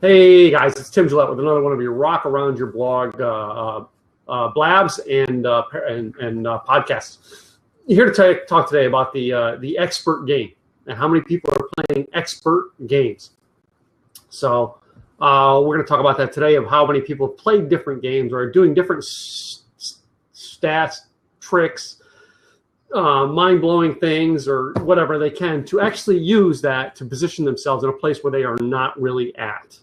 Hey guys, it's Tim Gillette with another one of your Rock Around Your Blog blabs and podcasts. Here to talk today about the expert game and how many people are playing expert games. So we're going to talk about that today, of how many people have played different games or are doing different stats, tricks, mind-blowing things, or whatever they can to actually use that to position themselves in a place where they are not really at.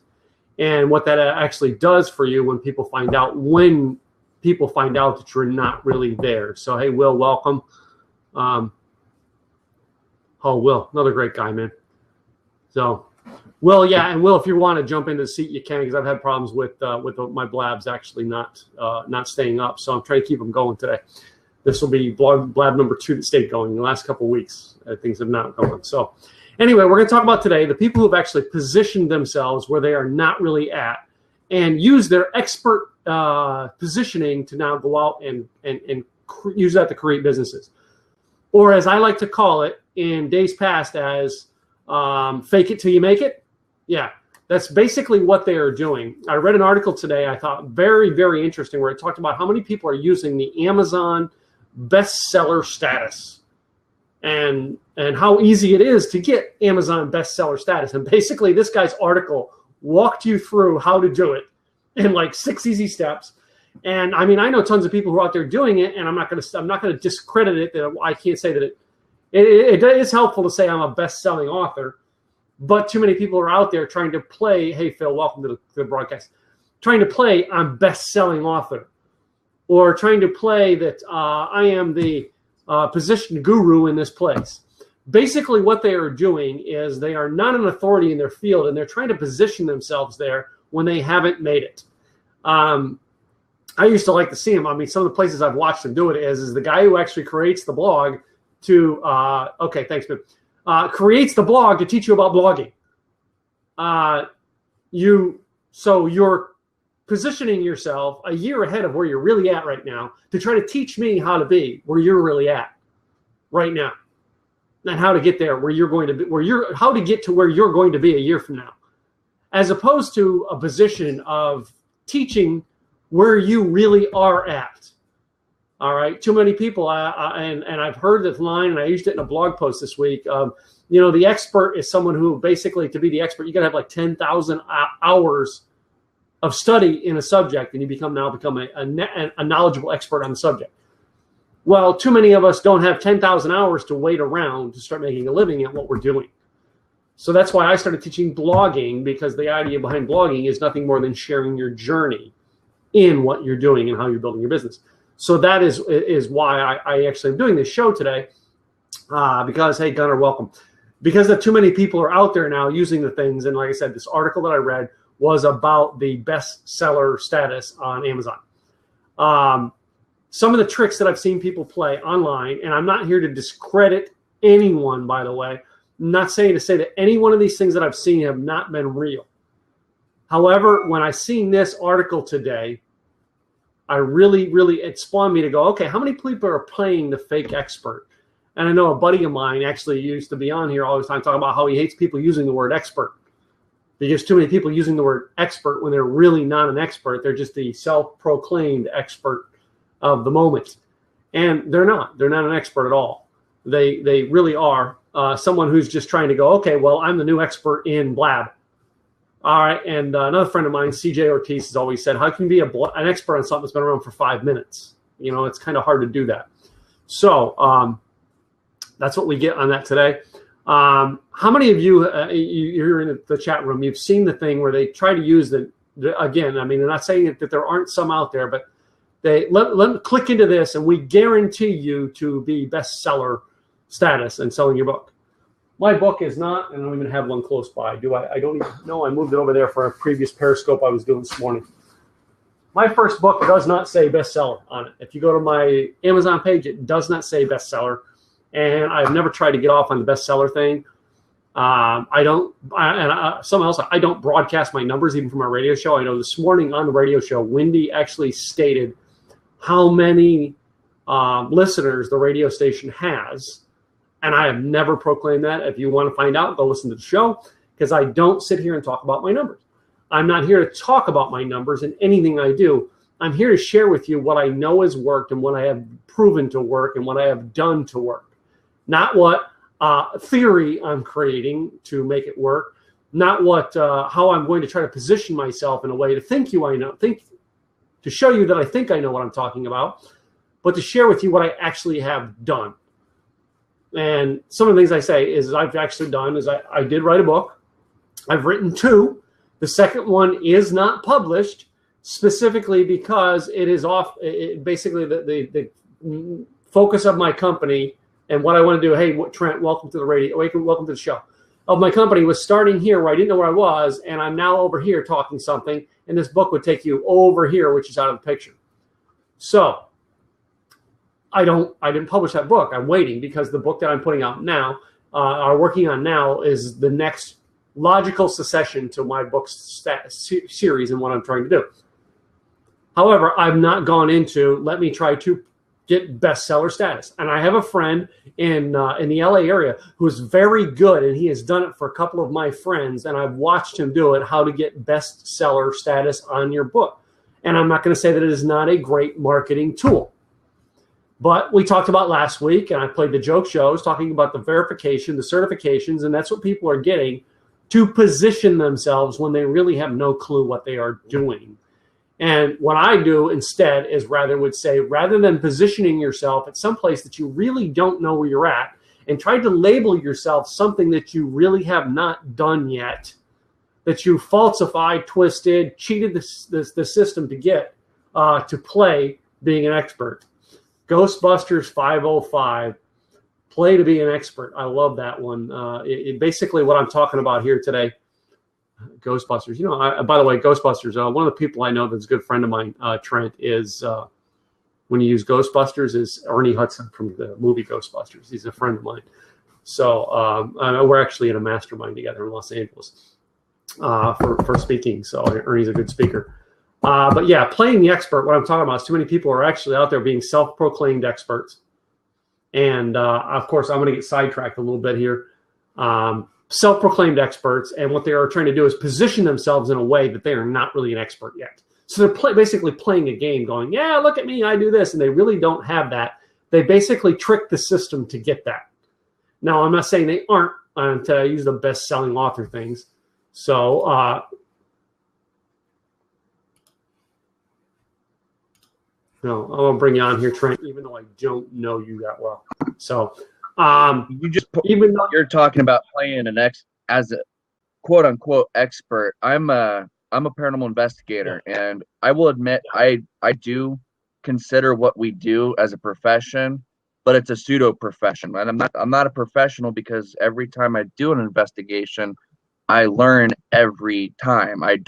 And what that actually does for you when people find out that you're not really there. So, hey, Will, welcome. Will, another great guy, man. So, Will, yeah, and Will, if you want to jump into the seat, you can, because I've had problems with my blabs actually not staying up. So I'm trying to keep them going today. This will be blab number 2 that stayed going in the last couple of weeks. Things have not gone. So anyway, we're going to talk about today the people who have actually positioned themselves where they are not really at and use their expert positioning to now go out and use that to create businesses. Or as I like to call it in days past as fake it till you make it. Yeah, that's basically what they are doing. I read an article today I thought very, very interesting where it talked about how many people are using the Amazon bestseller status and how easy it is to get Amazon bestseller status. And basically this guy's article walked you through how to do it in like 6 easy steps. And I mean, I know tons of people who are out there doing it, and I'm not going to discredit it. That I can't say that it is helpful to say I'm a best-selling author, but too many people are out there trying to play, hey, Phil, welcome to the broadcast, trying to play I'm best-selling author, or trying to play that I am the position guru in this place. Basically what they are doing is they are not an authority in their field, and they're trying to position themselves there when they haven't made it. I used to like to see them. I mean, some of the places I've watched them do it is the guy who actually creates the blog to okay, thanks, man. Creates the blog to teach you about blogging. You're positioning yourself a year ahead of where you're really at right now to try to teach me how to be where you're really at right now, and how to get there where you're going to be, how to get to where you're going to be a year from now, as opposed to a position of teaching where you really are at. All right. Too many people, and I've heard this line, and I used it in a blog post this week. The expert is someone who basically, to be the expert, you got to have like 10,000 hours of study in a subject, and you become a knowledgeable expert on the subject. Well, too many of us don't have 10,000 hours to wait around to start making a living at what we're doing. So that's why I started teaching blogging, because the idea behind blogging is nothing more than sharing your journey in what you're doing and how you're building your business. So that is why I actually am doing this show today, because, hey, Gunnar, welcome. Because too many people are out there now using the things. And like I said, this article that I read was about the bestseller status on Amazon. Some of the tricks that I've seen people play online, and I'm not here to discredit anyone, by the way. I'm not saying to say that any one of these things that I've seen have not been real. However, when I seen this article today, it spawned me to go, okay, how many people are playing the fake expert? And I know a buddy of mine actually used to be on here all the time talking about how he hates people using the word expert, because too many people using the word expert when they're really not an expert. They're just the self-proclaimed expert of the moment. And they're not. They're not an expert at all. They really are someone who's just trying to go, okay, well, I'm the new expert in blab. All right, and another friend of mine, CJ Ortiz, has always said, how can you be an expert on something that's been around for 5 minutes? It's kind of hard to do that. So that's what we get on that today. How many of you, you're in the chat room, you've seen the thing where they try to use again, I mean, they're not saying that there aren't some out there, but they let them click into this, and we guarantee you to be bestseller status and selling your book. My book is not, and I don't even have one close by. Do I? I don't even know. I moved it over there for a previous Periscope I was doing this morning. My first book does not say bestseller on it. If you go to my Amazon page, it does not say bestseller. And I've never tried to get off on the bestseller thing. I don't broadcast my numbers even from our radio show. I know this morning on the radio show, Wendy actually stated how many listeners the radio station has. And I have never proclaimed that. If you want to find out, go listen to the show, because I don't sit here and talk about my numbers. I'm not here to talk about my numbers and anything I do. I'm here to share with you what I know has worked and what I have proven to work and what I have done to work. Not what theory I'm creating to make it work, not what how I'm going to try to position myself in a way to to show you that I think I know what I'm talking about, but to share with you what I actually have done. And some of the things I say is I've actually done is I did write a book. I've written 2. The second one is not published, specifically because it is basically the focus of my company and what I want to do. Hey, Trent, welcome to the radio. Welcome to the show. Of my company was starting here where I didn't know where I was, and I'm now over here talking something, and this book would take you over here, which is out of the picture. So I didn't publish that book. I'm waiting because the book that I'm putting out now, are working on now, is the next logical succession to my book series and what I'm trying to do. However, I've not gone into, let me try to get bestseller status. And I have a friend in the LA area who's very good, and he has done it for a couple of my friends, and I've watched him do it, how to get bestseller status on your book. And I'm not going to say that it is not a great marketing tool. But we talked about last week, and I played the joke shows talking about the verification, the certifications, and that's what people are getting to position themselves when they really have no clue what they are doing. And what I do instead is rather than positioning yourself at some place that you really don't know where you're at and try to label yourself something that you really have not done yet, that you falsified, twisted, cheated the system to get to play being an expert. Ghostbusters 505, play to be an expert. I love that one. Basically what I'm talking about here today, Ghostbusters. You know, by the way, Ghostbusters, one of the people I know that's a good friend of mine, Trent, is when you use Ghostbusters, is Ernie Hudson from the movie Ghostbusters. He's a friend of mine. So we're actually in a mastermind together in Los Angeles for speaking. So Ernie's a good speaker. But yeah, playing the expert, what I'm talking about is too many people are actually out there being self-proclaimed experts. And of course, I'm going to get sidetracked a little bit here. Self-proclaimed experts, and what they are trying to do is position themselves in a way that they are not really an expert yet. So they're basically playing a game going, yeah, look at me, I do this. And they really don't have that. They basically trick the system to get that. Now, I'm not saying they aren't, to use the best-selling author things. So, no, I'm going to bring you on here, Trent, even though I don't know you that well. So, you're talking about playing as a quote unquote expert. I'm a paranormal investigator, and I will admit I do consider what we do as a profession, but it's a pseudo profession. And I'm not a professional because every time I do an investigation, I learn every time. I'm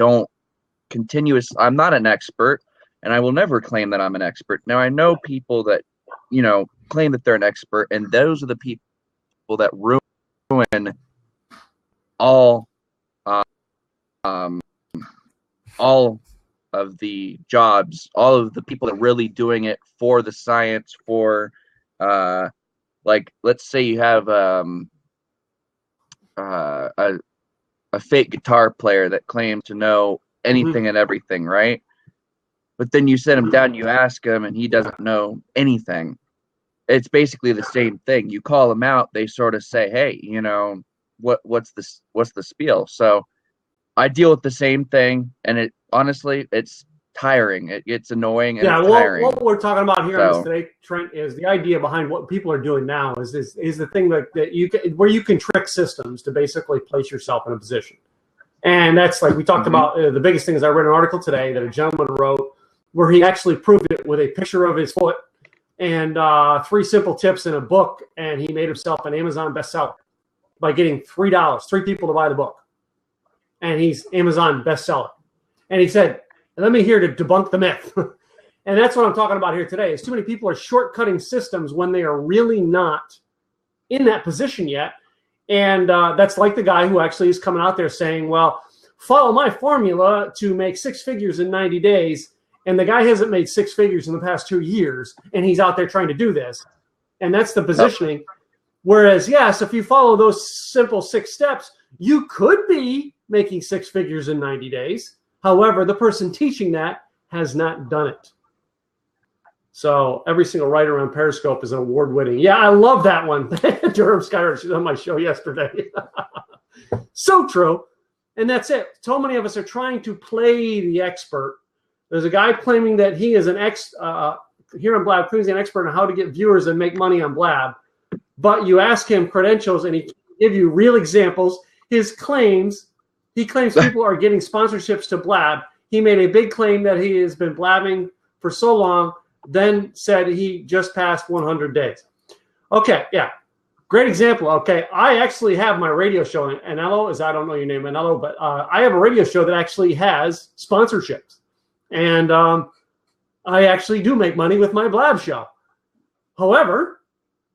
not an expert, and I will never claim that I'm an expert. Now, I know people that, you know, claim that they're an expert, and those are the people that ruin all of the jobs, all of the people that are really doing it for the science, for like, let's say you have a fake guitar player that claims to know anything and everything, right? But then you sit him down, you ask him, and he doesn't know anything. It's basically the same thing. You call them out, they sort of say, hey, you know, what's the spiel? So I deal with the same thing, and it honestly, it's tiring. It's annoying and tiring. What we're talking about here on this today, Trent, is the idea behind what people are doing now is the thing that you can, where you can trick systems to basically place yourself in a position. And that's like we talked about. The biggest thing is I read an article today that a gentleman wrote where he actually proved it with a picture of his foot and 3 simple tips in a book, and he made himself an Amazon bestseller by getting $3, 3 people to buy the book. And he's Amazon bestseller. And he said, let me here to debunk the myth. And that's what I'm talking about here today, is too many people are shortcutting systems when they are really not in that position yet. And that's like the guy who actually is coming out there saying, well, follow my formula to make 6 figures in 90 days. And the guy hasn't made 6 figures in the past 2 years, and he's out there trying to do this. And that's the positioning. Whereas, yes, if you follow those simple 6 steps, you could be making six figures in 90 days. However, the person teaching that has not done it. So every single writer on Periscope is an award-winning. Yeah, I love that one. Durham Skyler, she was on my show yesterday. So true. And that's it. So many of us are trying to play the expert. There's a guy claiming that he is here on Blab, he's an expert on how to get viewers and make money on Blab. But you ask him credentials and he can give you real examples. He claims people are getting sponsorships to Blab. He made a big claim that he has been blabbing for so long, then said he just passed 100 days. Okay, yeah. Great example. Okay, I actually have my radio show, Anello, I don't know your name, Anello, but I have a radio show that actually has sponsorships. And I actually do make money with my Blab show. However,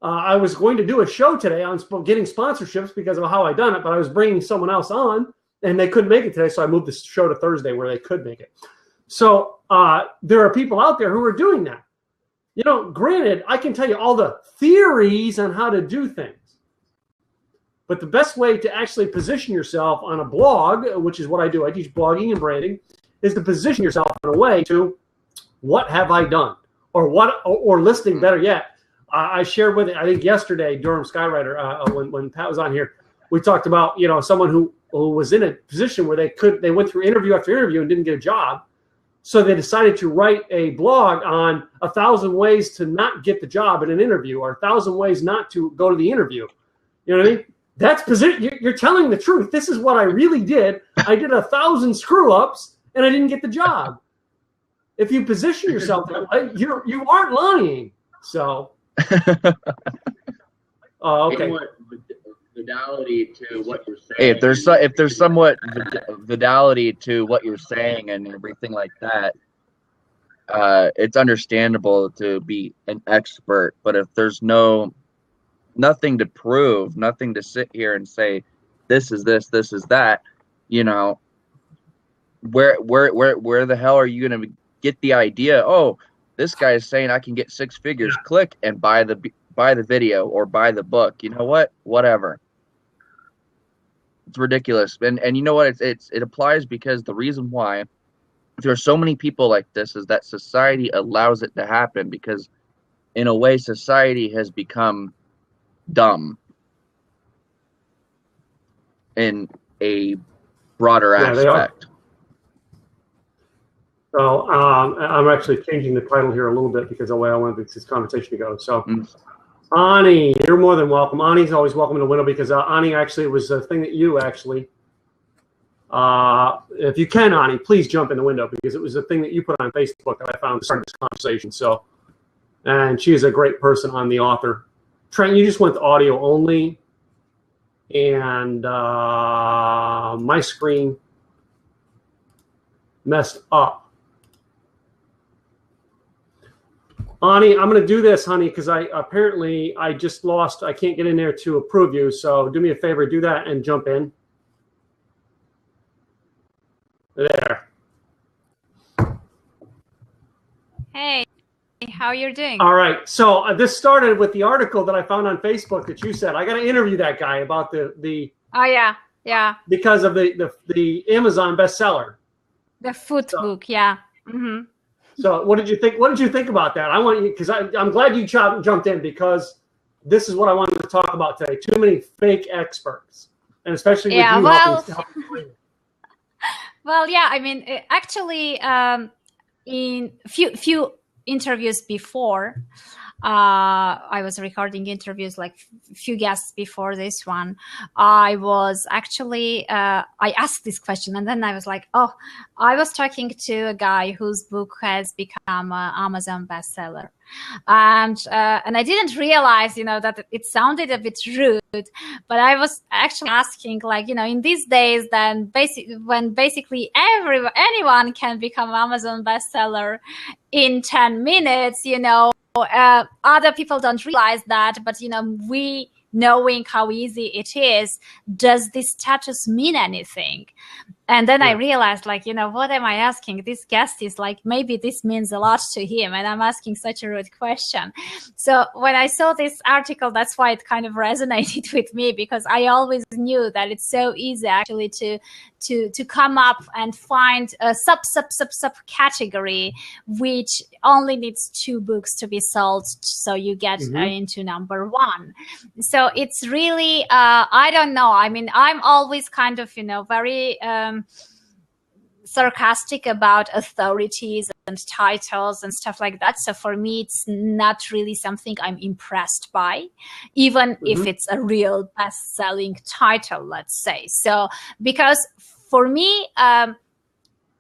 I was going to do a show today on getting sponsorships because of how I done it, but I was bringing someone else on, and they couldn't make it today, so I moved the show to Thursday where they could make it. So there are people out there who are doing that. You know, granted, I can tell you all the theories on how to do things. But the best way to actually position yourself on a blog, which is what I do, I teach blogging and branding, is to position yourself in a way to what have I done? Or listing better yet. I shared with, I think yesterday, Durham Skywriter, when Pat was on here, we talked about, you know, someone who was in a position where they went through interview after interview and didn't get a job. So they decided to write a blog on 1,000 ways to not get the job in an interview, or 1,000 ways not to go to the interview. You know what I mean? That's position. You're telling the truth. This is what I really did. I did 1,000 screw ups and I didn't get the job. If you position yourself that way, you aren't lying. So, okay. Fidelity to what you're saying. Hey, if there's somewhat fidelity to what you're saying and everything like that, it's understandable to be an expert. But if there's nothing to prove, nothing to sit here and say, this is this is that, you know, where the hell are you gonna get the idea? Oh, this guy is saying I can get six figures. Click and buy the video or buy the book. You know what? Whatever. It's ridiculous. And you know what? It applies because the reason why there are so many people like this is that society allows it to happen, because in a way society has become dumb in a broader aspect. So I'm actually changing the title here a little bit because of the way I want this conversation to go. So, Ani, you're more than welcome. Ani's always welcome to Window, because Ani actually was a thing that you actually, if you can, Ani, please jump in the window, because it was a thing that you put on Facebook that I found to start this conversation. So, and she is a great person on the author. Trent, you just went to audio only, and my screen messed up. Ani, I'm going to do this, honey, because I just lost. I can't get in there to approve you. So do me a favor, do that and jump in. There. Hey, how you doing? All right. So this started with the article that I found on Facebook that you said. I got to interview that guy about the. Oh yeah. Because of the Amazon bestseller. The food book, yeah. Mm-hmm. So what did you think? What did you think about that? I want you, because I'm glad you jumped in, because this is what I wanted to talk about today. Too many fake experts, and especially with you helping. Well, yeah. I mean, actually, in few interviews before, I was recording interviews, like few guests before this one. I was actually, I asked this question, and then I was like, oh, I was talking to a guy whose book has become an Amazon bestseller. And I didn't realize, you know, that it sounded a bit rude, but I was actually asking, like, you know, in these days, then when basically anyone can become Amazon bestseller in 10 minutes, you know, other people don't realize that, but, you know, we knowing how easy it is, does this status mean anything? And then I realized, like, you know, what am I asking? This guest is like, maybe this means a lot to him, and I'm asking such a rude question. So when I saw this article, that's why it kind of resonated with me, because I always knew that it's so easy actually to to come up and find a sub category which only needs 2 books to be sold, so you get into number 1. So it's really I don't know. I mean, I'm always kind of very sarcastic about authorities and titles and stuff like that. So for me, it's not really something I'm impressed by, even if it's a real best-selling title, let's say. So because for me,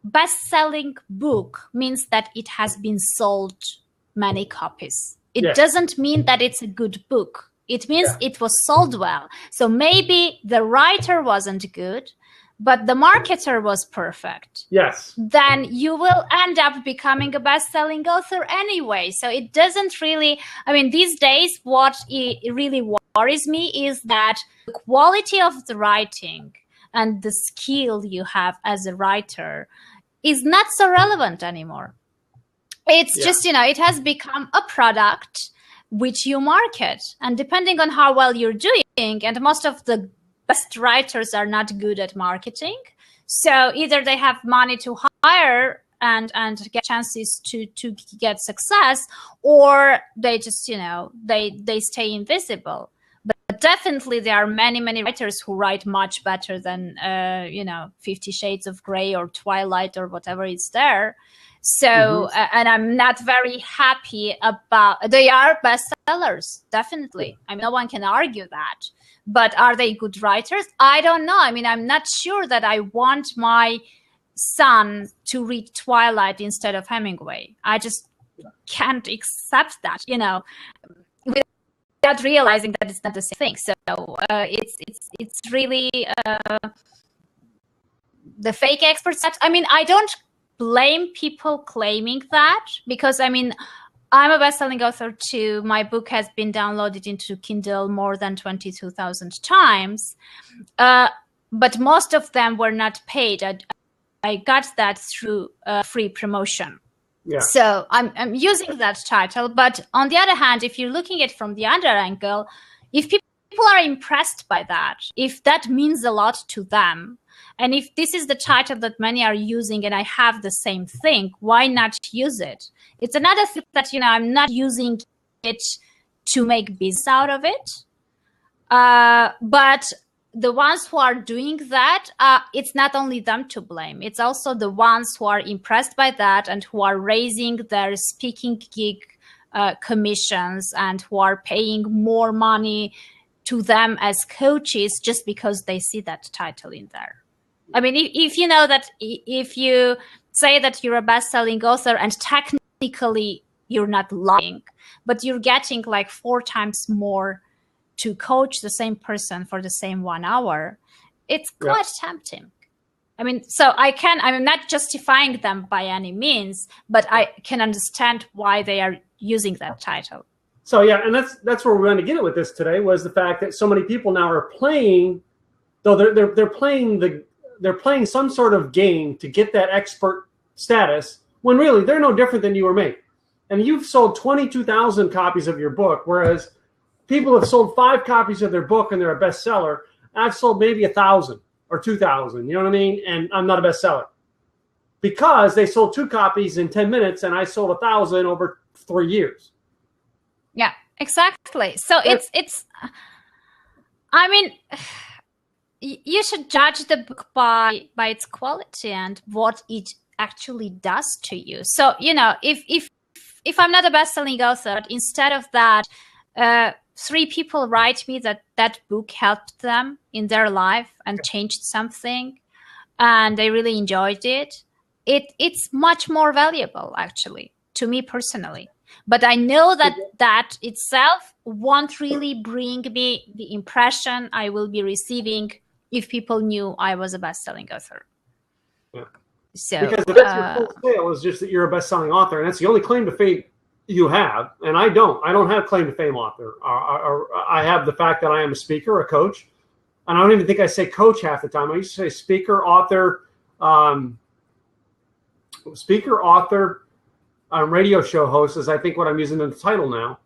best-selling book means that it has been sold many copies. It doesn't mean that it's a good book. It means it was sold well. So maybe the writer wasn't good, but the marketer was perfect. Yes. Then you will end up becoming a best-selling author anyway. So it doesn't really, I mean, these days, what it really worries me is that the quality of the writing and the skill you have as a writer is not so relevant anymore. It's just, it has become a product which you market. And depending on how well you're doing, and most of the best writers are not good at marketing. So either they have money to hire and get chances to get success, or they just, they stay invisible. But definitely there are many writers who write much better than, 50 Shades of Grey or Twilight or whatever is there. So, and I'm not very happy about, they are bestsellers, definitely. I mean, no one can argue that. But are they good writers? I don't know. I mean, I'm not sure that I want my son to read Twilight instead of Hemingway. I just can't accept that, without realizing that it's not the same thing. So it's really the fake experts. I mean, I don't blame people claiming that, because I mean, I'm a best-selling author too. My book has been downloaded into Kindle more than 22,000 times, but most of them were not paid. I got that through free promotion. Yeah. So I'm using that title. But on the other hand, if you're looking at it from the other angle, if people are impressed by that, if that means a lot to them, and if this is the title that many are using and I have the same thing, why not use it? It's another thing that, I'm not using it to make business out of it. But the ones who are doing that, it's not only them to blame. It's also the ones who are impressed by that and who are raising their speaking gig commissions and who are paying more money to them as coaches just because they see that title in there. I mean, if you know that if you say that you're a best-selling author and technically you're not lying, but you're getting like 4 times more to coach the same person for the same 1 hour, it's quite tempting. I mean, so I'm not justifying them by any means, but I can understand why they are using that title. So and that's where we're going to get it with this today, was the fact that so many people now are playing, though they're playing some sort of game to get that expert status, when really they're no different than you or me. And you've sold 22,000 copies of your book, whereas people have sold 5 copies of their book and they're a bestseller. I've sold maybe 1,000 or 2,000, you know what I mean? And I'm not a bestseller because they sold 2 copies in 10 minutes and I sold 1,000 over 3 years. Yeah, exactly. So it's, I mean, you should judge the book by its quality and what it actually does to you. So, if I'm not a best-selling author, instead of that, 3 people write me that book helped them in their life and changed something, and they really enjoyed it. It's much more valuable, actually, to me personally. But I know that itself won't really bring me the impression I will be receiving if people knew I was a best-selling author. Yeah. So because if that's your full sale is just that you're a best-selling author, and that's the only claim to fame you have. And I don't have claim to fame author. I have the fact that I am a speaker, a coach, and I don't even think I say coach half the time. I used to say speaker, author, radio show host is I think what I'm using in the title now,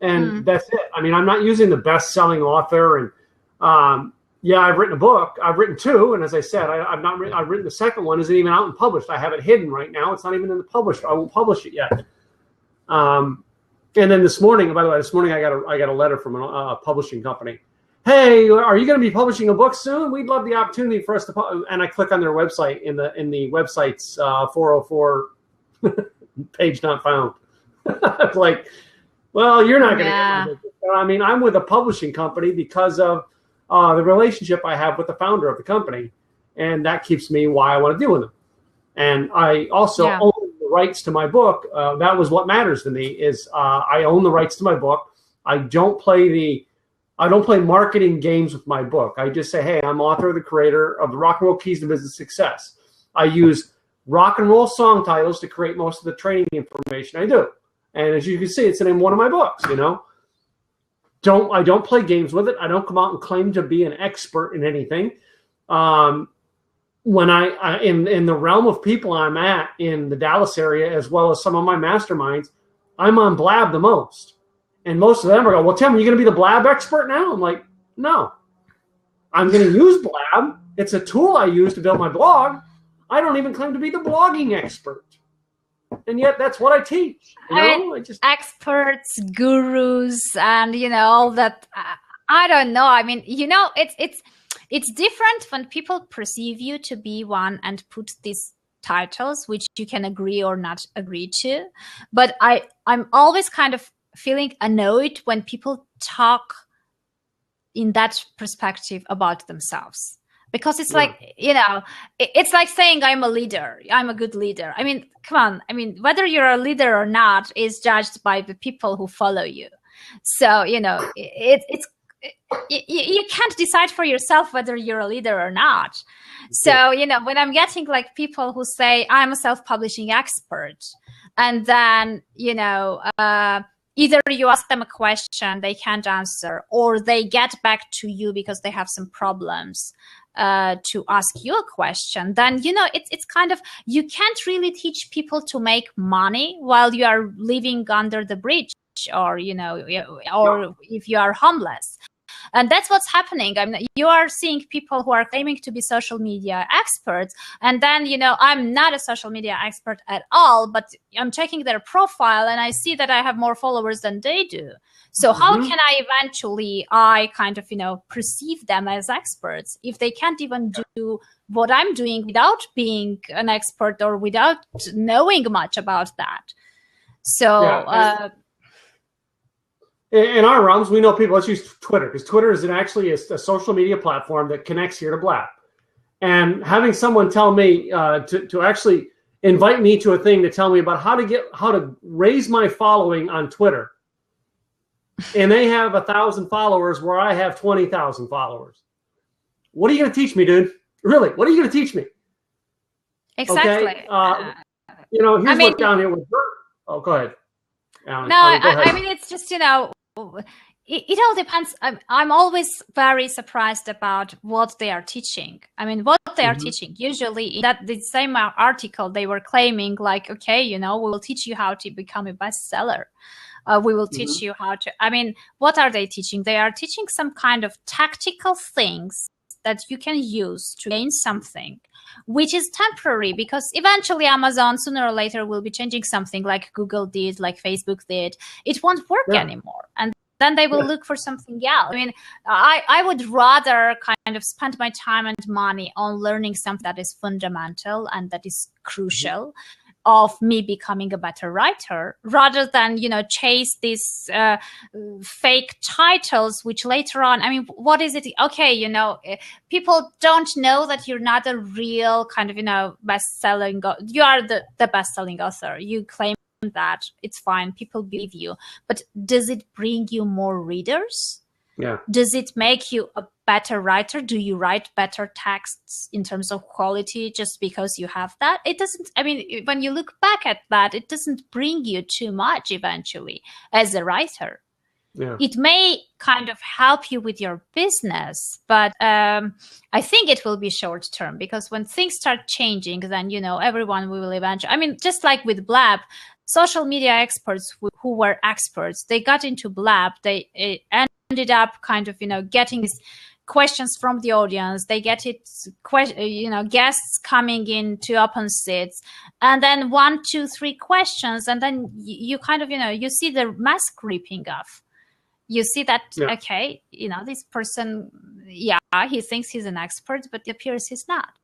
and that's it. I mean, I'm not using the best-selling author, and Yeah, I've written a book. I've written two, and as I said, I've written the second one. Isn't even out and published. I have it hidden right now. It's not even in the published. I won't publish it yet. And then this morning, by the way, I got a letter from a publishing company. Hey, are you going to be publishing a book soon? We'd love the opportunity for us to. And I click on their website. In the website's 404 page not found. It's like, well, you're not going to get my book. I mean, I'm with a publishing company because of the relationship I have with the founder of the company, and that keeps me why I want to deal with them. And I also own the rights to my book. That was what matters to me is I own the rights to my book. I don't play marketing games with my book. I just say, hey, I'm author, the creator of the Rock and Roll Keys to Business Success. I use rock and roll song titles to create most of the training information I do. And as you can see, it's in one of my books, I don't play games with it. I don't come out and claim to be an expert in anything. When I in the realm of people I'm at in the Dallas area, as well as some of my masterminds, I'm on Blab the most. And most of them are going, well, Tim, are you going to be the Blab expert now? I'm like, no. I'm going to use Blab. It's a tool I use to build my blog. I don't even claim to be the blogging expert. And yet that's what I teach. Experts, gurus, and, all that. I don't know. I mean, it's different when people perceive you to be one and put these titles, which you can agree or not agree to. But I'm always kind of feeling annoyed when people talk in that perspective about themselves. Because it's like, it's like saying I'm a leader. I'm a good leader. I mean, come on. I mean, whether you're a leader or not is judged by the people who follow you. So, you can't decide for yourself whether you're a leader or not. So, when I'm getting like people who say I'm a self-publishing expert, and then, either you ask them a question they can't answer, or they get back to you because they have some problems to ask you a question, then, it's kind of, you can't really teach people to make money while you are living under the bridge or, or if you are homeless. And that's what's happening. I mean, you are seeing people who are claiming to be social media experts. And then, I'm not a social media expert at all, but I'm checking their profile and I see that I have more followers than they do. So how can I eventually, kind of, perceive them as experts if they can't even do what I'm doing without being an expert or without knowing much about that? So, in our realms, we know people. Let's use Twitter, because Twitter is actually a social media platform that connects here to Blab. And having someone tell me to actually invite me to a thing to tell me about how to raise my following on Twitter, and they have 1,000 followers where I have 20,000 followers. What are you going to teach me, dude? Really? What are you going to teach me? Exactly. Okay? Here's what's down here with Bert. Oh, go ahead. Alan, I mean, it's just, it all depends. I'm always very surprised about what they are teaching. I mean, what they are teaching. Usually in the same article, they were claiming like, okay, we will teach you how to become a bestseller. We will teach you how to, I mean, what are they teaching? They are teaching some kind of tactical things that you can use to gain something, which is temporary, because eventually Amazon sooner or later will be changing something like Google did, like Facebook did. It won't work anymore. And then they will look for something else. I mean, I would rather kind of spend my time and money on learning something that is fundamental and that is crucial of me becoming a better writer, rather than, chase these fake titles, which later on, I mean, what is it? Okay, people don't know that you're not a real kind of, best-selling, you are the best-selling author. You claim that, it's fine. People believe you. But does it bring you more readers? Yeah. Does it make you a better writer? Do you write better texts in terms of quality just because you have that? It doesn't, I mean, when you look back at that, it doesn't bring you too much eventually as a writer. Yeah. It may kind of help you with your business, but I think it will be short term, because when things start changing, then, everyone will eventually, I mean, just like with Blab, social media experts who were experts, they got into Blab, they ended up kind of, getting this questions from the audience. They get guests coming in to open seats, and then 1, 2, 3 questions, and then you kind of, you see the mask ripping off. You see that, okay, this person, he thinks he's an expert, but it appears he's not.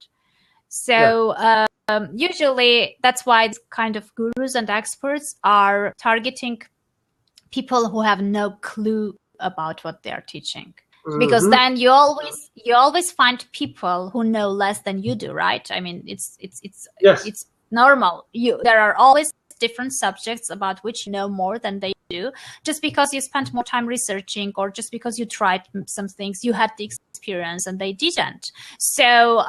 So usually that's why kind of gurus and experts are targeting people who have no clue about what they're teaching. Because then you always find people who know less than you do, right? I mean, it's normal. There are always different subjects about which you know more than they do. Just because you spent more time researching, or just because you tried some things, you had the experience and they didn't. So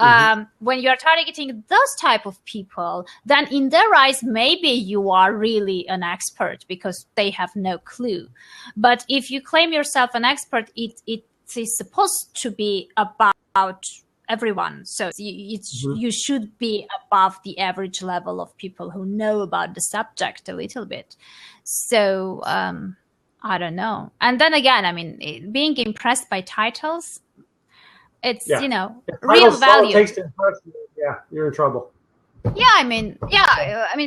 when you are targeting those type of people, then in their eyes, maybe you are really an expert because they have no clue. But if you claim yourself an expert, it is supposed to be about everyone. So you should be above the average level of people who know about the subject a little bit. So I don't know. And then again, I mean, being impressed by titles, it's, real value. It takes to impress you. Yeah, you're in trouble. I mean,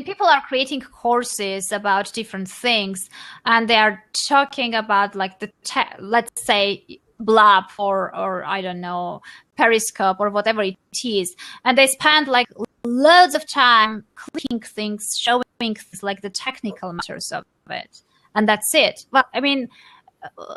people are creating courses about different things, and they are talking about like let's say Blab or I don't know, Periscope or whatever it is, and they spend like loads of time clicking things, showing things like the technical matters of it, and that's it. Well, I mean,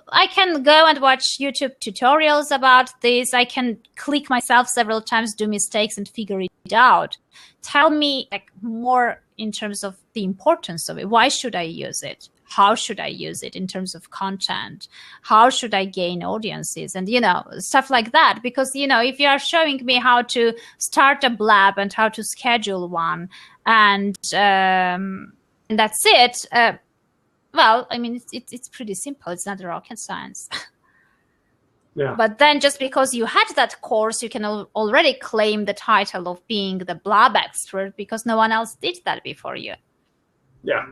I can go and watch YouTube tutorials about this. I can click myself several times, do mistakes, and figure it out. Tell me like more in terms of the importance of it. Why should I use it? How should I use it in terms of content? How should I gain audiences? And, stuff like that. Because, if you are showing me how to start a Blab and how to schedule one, and that's it, well, I mean, it's pretty simple. It's not rocket science. Yeah. But then just because you had that course, you can already claim the title of being the Blab expert because no one else did that before you. Yeah.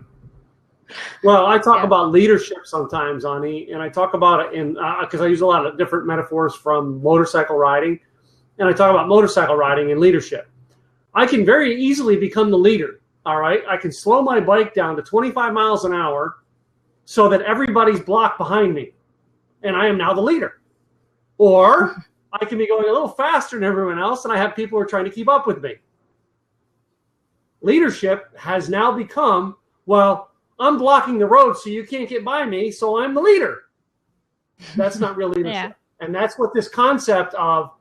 Well, I talk about leadership sometimes, Ani, and I talk about it in because I use a lot of different metaphors from motorcycle riding, and I talk about motorcycle riding and leadership. I can very easily become the leader, all right? I can slow my bike down to 25 miles an hour so that everybody's blocked behind me, and I am now the leader. Or I can be going a little faster than everyone else, and I have people who are trying to keep up with me. Leadership has now become, well, I'm blocking the road so you can't get by me, so I'm the leader. That's not real leadership. Yeah. And that's what this concept of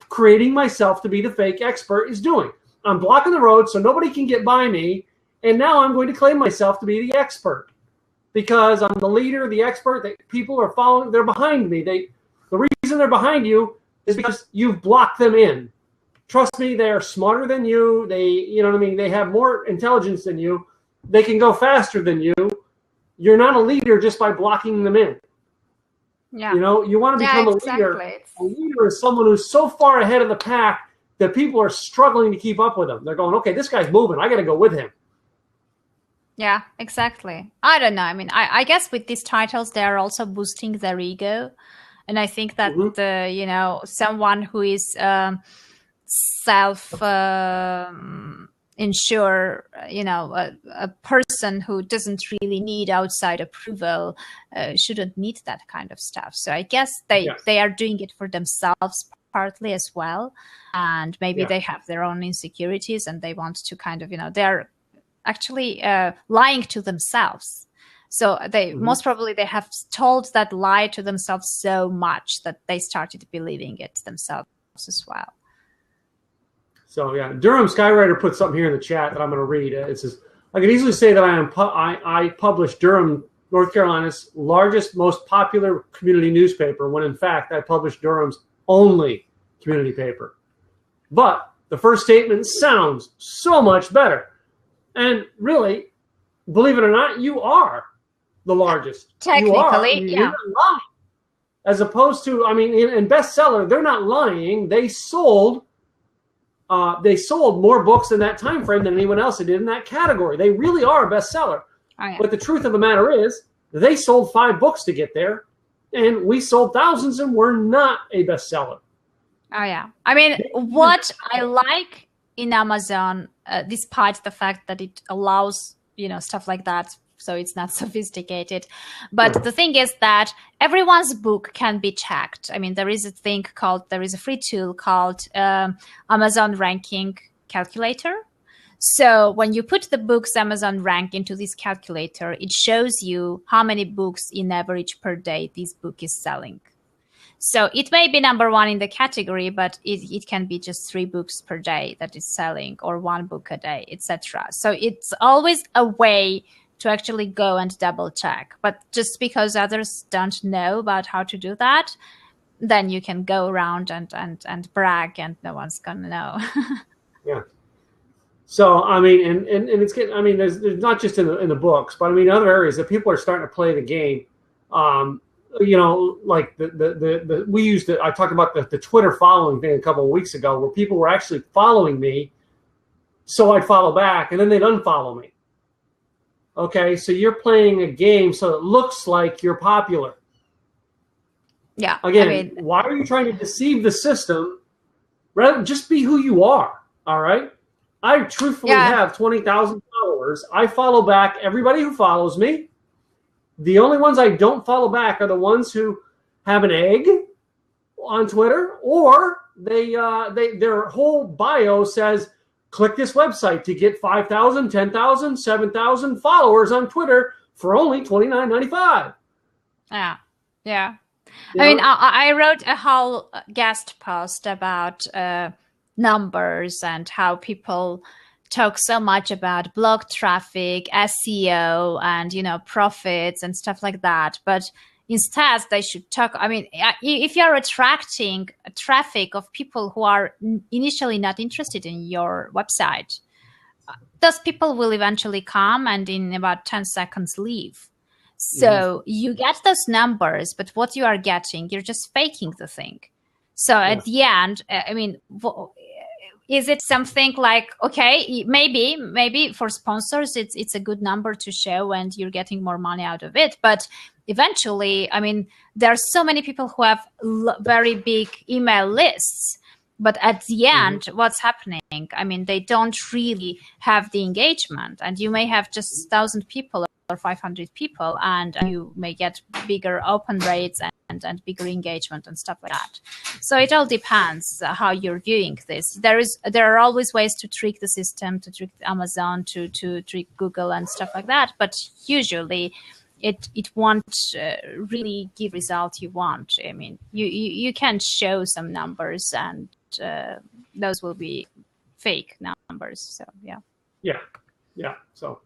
creating myself to be the fake expert is doing. I'm blocking the road so nobody can get by me, and now I'm going to claim myself to be the expert because I'm the leader, the expert that people are following. They're behind me. The reason they're behind you is because you've blocked them in. Trust me, they are smarter than you. They have more intelligence than you. They can go faster than you. You're not a leader just by blocking them in. Yeah. You want to become a leader. A leader is someone who's so far ahead of the pack that people are struggling to keep up with them. They're going, okay, this guy's moving. I got to go with him. Yeah, exactly. I don't know. I mean, I guess with these titles, they are also boosting their ego. And I think that, someone who is self-insure, a person who doesn't really need outside approval shouldn't need that kind of stuff. So I guess they are doing it for themselves partly as well. And maybe they have their own insecurities and they want to kind of, they're actually lying to themselves. So they most probably they have told that lie to themselves so much that they started believing it themselves as well. So Durham Skywriter put something here in the chat that I'm going to read. It says, "I can easily say that I published Durham, North Carolina's largest, most popular community newspaper, when in fact I published Durham's only community paper. But the first statement sounds so much better, and really, believe it or not, you are the largest. Technically, You're not lying. As opposed to, in bestseller, they're not lying. They sold more books in that time frame than anyone else did in that category. They really are a bestseller. Oh, yeah. But the truth of the matter is, they sold 5 books to get there. and we sold thousands, and we're not a bestseller. Oh yeah. I mean, what I like in Amazon, despite the fact that it allows, stuff like that, so it's not sophisticated. But the thing is that everyone's book can be checked. I mean, there is a free tool called Amazon Ranking Calculator. So when you put the book's Amazon rank into this calculator, it shows you how many books in average per day this book is selling. So it may be number one in the category, but it can be just 3 books per day that is selling, or 1 book a day, etc. So it's always a way to actually go and double check. But just because others don't know about how to do that, then you can go around and brag, and no one's gonna know. Yeah. So I mean, and it's getting. I mean, there's not just in the books, but I mean other areas that people are starting to play the game. Like we used it. I talked about the Twitter following thing a couple of weeks ago, where people were actually following me, so I'd follow back, and then they'd unfollow me. Okay, so you're playing a game, so it looks like you're popular. Yeah. Again, why are you trying to deceive the system? Rather, just be who you are. All right. I truthfully have 20,000 followers. I follow back everybody who follows me. The only ones I don't follow back are the ones who have an egg on Twitter, or their whole bio says, click this website to get 5,000, 10,000, 7,000 followers on Twitter for only $29.95. Yeah. Yeah. I mean, I wrote a whole guest post about numbers and how people talk so much about blog traffic, SEO, and profits and stuff like that. But instead, they should talk. I mean, if you're attracting a traffic of people who are initially not interested in your website, those people will eventually come and in about 10 seconds leave. So you get those numbers, but what you are getting, you're just faking the thing. So at the end, I mean, is it something like, okay, maybe for sponsors, it's a good number to show and you're getting more money out of it. But eventually, I mean, there are so many people who have very big email lists. But at the end, what's happening? I mean, they don't really have the engagement, and you may have just 1,000 people or 500 people, and you may get bigger open rates and bigger engagement and stuff like that. So it all depends how you're viewing this. There are always ways to trick the system, to trick Amazon, to trick Google and stuff like that. But usually, it won't really give result you want. I mean, you can show some numbers, and those will be fake numbers. So yeah. So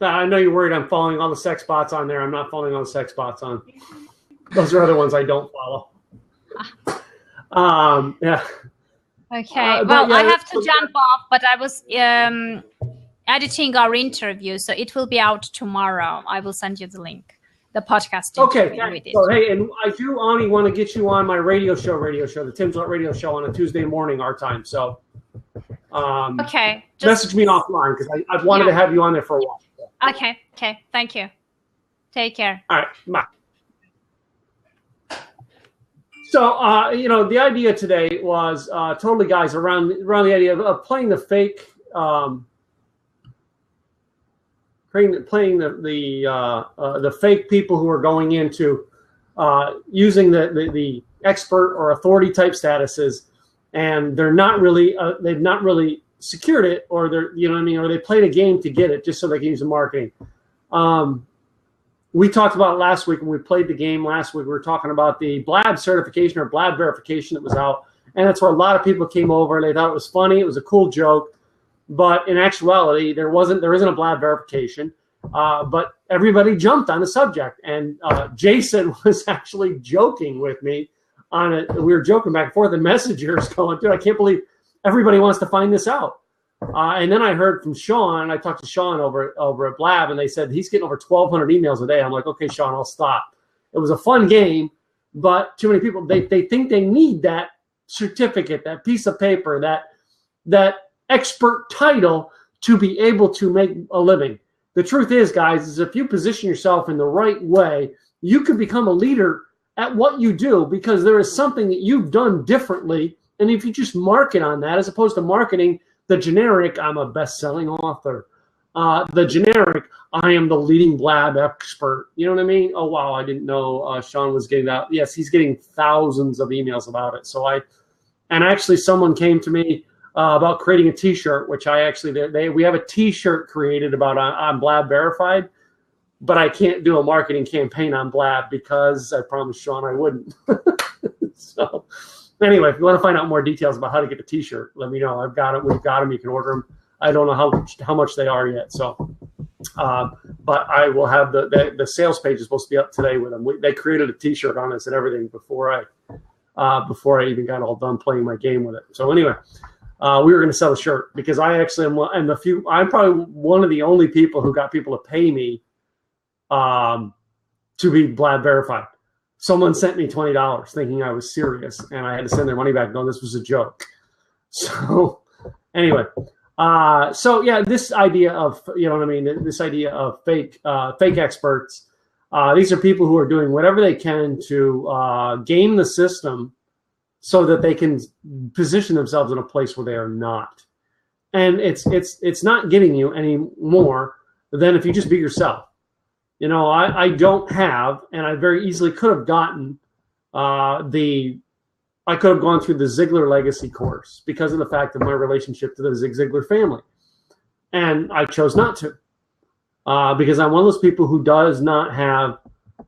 I know you're worried I'm following all the sex bots on there. I'm not following all the sex bots on. Those are other ones I don't follow. Yeah. Okay. Well, I have to jump off, but I was editing our interview, so it will be out tomorrow. I will send you the link, the podcast interview. Okay. So, hey, and I do, Ani, want to get you on my radio show, the Tim's Radio Show on a Tuesday morning, our time. So, okay. Message me offline because I've wanted to have you on there for a while. Okay. Thank you. Take care. All right. Bye. So, the idea today was totally, guys, around the idea of playing the fake, playing the fake people who are going into using the expert or authority type statuses, and they're not really they've not really secured it, or they're or they played a game to get it just so they can use the marketing. We talked about it last week when we played the game last week. We were talking about the Blab certification or Blab verification that was out, and that's where a lot of people came over. They thought it was funny. It was a cool joke. But in actuality, there isn't a Blab verification. But everybody jumped on the subject, and Jason was actually joking with me on it. We were joking back and forth in messengers, going, "Dude, I can't believe everybody wants to find this out." And then I heard from Sean. I talked to Sean over at Blab, and they said he's getting over 1,200 emails a day. I'm like, okay, Sean, I'll stop. It was a fun game, but too many people they think they need that certificate, that piece of paper, that expert title to be able to make a living. The truth is, guys, is if you position yourself in the right way you could become a leader at what you do because there is something that you've done differently. And if you just market on that, as opposed to marketing the generic, I'm a best-selling author, the generic, I am the leading blab expert. You know what I mean? Oh, wow, I didn't know Sean was getting that. Yes, he's getting thousands of emails about it. And actually someone came to me about creating a T-shirt, which I actually, we have a T-shirt created about I'm Blab Verified, but I can't do a marketing campaign on Blab because I promised Sean I wouldn't. So anyway, if you want to find out more details about how to get the T-shirt, let me know. I've got it. We've got them. You can order them. I don't know how much they are yet. So, but I will have the sales page is supposed to be up today with them. They created a T-shirt on us and everything before I even got all done playing my game with it. So anyway, we were going to sell a shirt because I actually I'm probably one of the only people who got people to pay me to be Blab Verified. Someone sent me $20 thinking I was serious, and I had to send their money back going, this was a joke. So anyway, so yeah, this idea of, you know what I mean, this idea of fake experts, these are people who are doing whatever they can to game the system so that they can position themselves in a place where they are not. And it's not getting you any more than if you just be yourself. You know, I don't have, and I very easily could have gotten I could have gone through the Ziglar Legacy course because of the fact of my relationship to the Zig Ziglar family. And I chose not to because I'm one of those people who does not have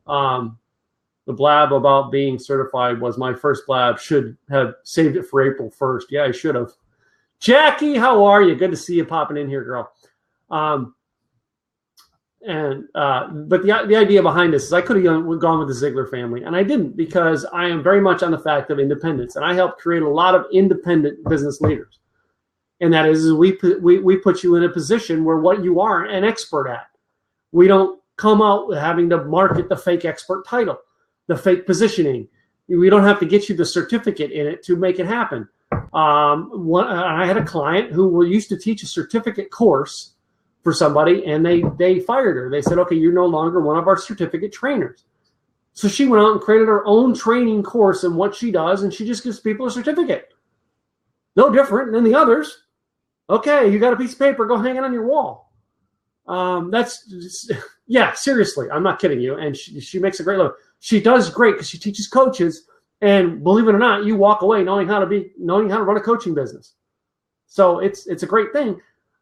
the blab about being certified was my first blab. Should have saved it for April 1st. Yeah, I should have. Jackie, how are you? Good to see you popping in here, girl. But the idea behind this is I could have gone with the Ziglar family, and I didn't because I am very much on the fact of independence, and I help create a lot of independent business leaders. And that is we put you in a position where what you are an expert at. We don't come out with having to market the fake expert title, the fake positioning. We don't have to get you the certificate in it to make it happen. I had a client who used to teach a certificate course for somebody, and they fired her. They said, okay, you're no longer one of our certificate trainers. So she went out and created her own training course in what she does, and she just gives people a certificate. No different than the others. Okay, you got a piece of paper, go hang it on your wall. Yeah, seriously, I'm not kidding you. And she makes a great living. She does great because she teaches coaches, and believe it or not, you walk away knowing how to run a coaching business. So it's a great thing.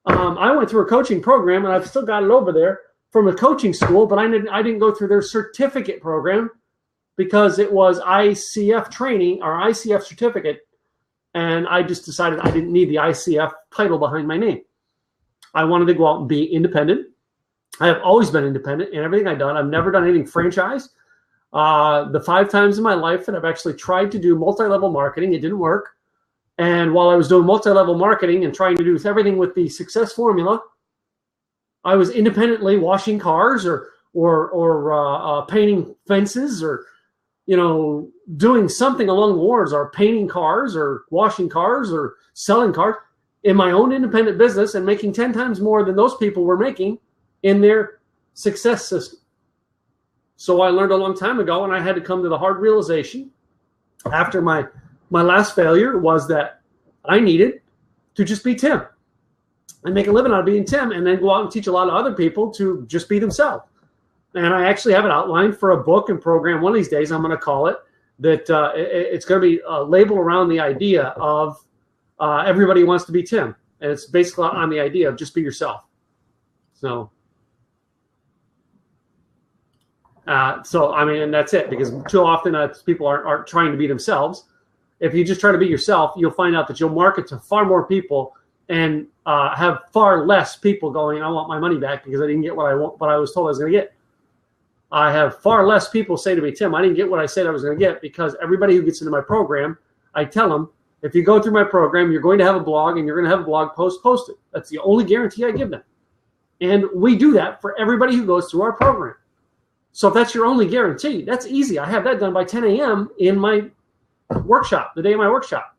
I went through a coaching program, and I've still got it over there from a coaching school, but I didn't go through their certificate program because it was ICF training or ICF certificate, and I just decided I didn't need the ICF title behind my name. I wanted to go out and be independent. I have always been independent in everything I've done. I've never done anything franchise. The 5 times in my life that I've actually tried to do multi-level marketing, it didn't work. And while I was doing multi-level marketing and trying to do everything with the success formula, I was independently washing cars or painting fences or, doing something along the lines or painting cars or washing cars or selling cars in my own independent business and making 10 times more than those people were making in their success system. So I learned a long time ago, and I had to come to the hard realization after my last failure was that I needed to just be Tim and make a living out of being Tim and then go out and teach a lot of other people to just be themselves. And I actually have it outlined for a book and program. One of these days I'm going to call it that it's going to be labeled around the idea of everybody wants to be Tim. And it's basically on the idea of just be yourself. So and that's it, because too often people aren't trying to be themselves. If you just try to be yourself, you'll find out that you'll market to far more people and have far less people going, I want my money back because I didn't get what I was told I was going to get. I have far less people say to me, Tim, I didn't get what I said I was going to get, because everybody who gets into my program, I tell them, if you go through my program, you're going to have a blog and you're going to have a blog post posted. That's the only guarantee I give them. And we do that for everybody who goes through our program. So if that's your only guarantee, that's easy. I have that done by 10 a.m. in my workshop, the day of my workshop.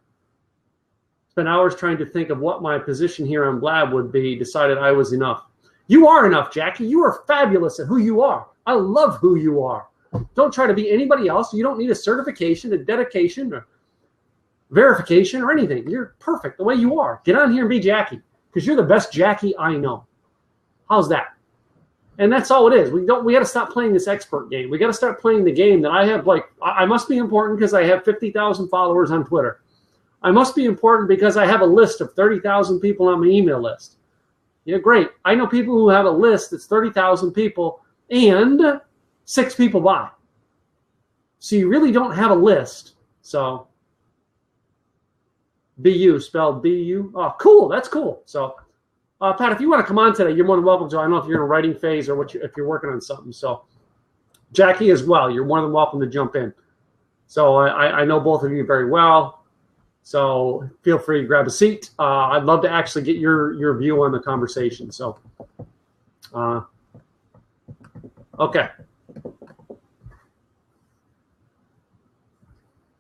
Spent hours trying to think of what my position here on Blab would be, decided I was enough. You are enough, Jackie. You are fabulous at who you are. I love who you are. Don't try to be anybody else. You don't need a certification, a dedication, or verification, or anything. You're perfect the way you are. Get on here and be Jackie, because you're the best Jackie I know. How's that? And that's all it is. We got to stop playing this expert game. We got to start playing the game that I have. Like, I must be important because I have 50,000 followers on Twitter. I must be important because I have a list of 30,000 people on my email list. Yeah, great. I know people who have a list that's 30,000 people and 6 people buy. So you really don't have a list. So BU spelled BU. Oh, cool. That's cool. So. Pat, if you want to come on today, you're more than welcome to. I don't know if you're in a writing phase or if you're working on something. So, Jackie as well, you're more than welcome to jump in. So, I know both of you very well. So, feel free to grab a seat. I'd love to actually get your view on the conversation. So, okay.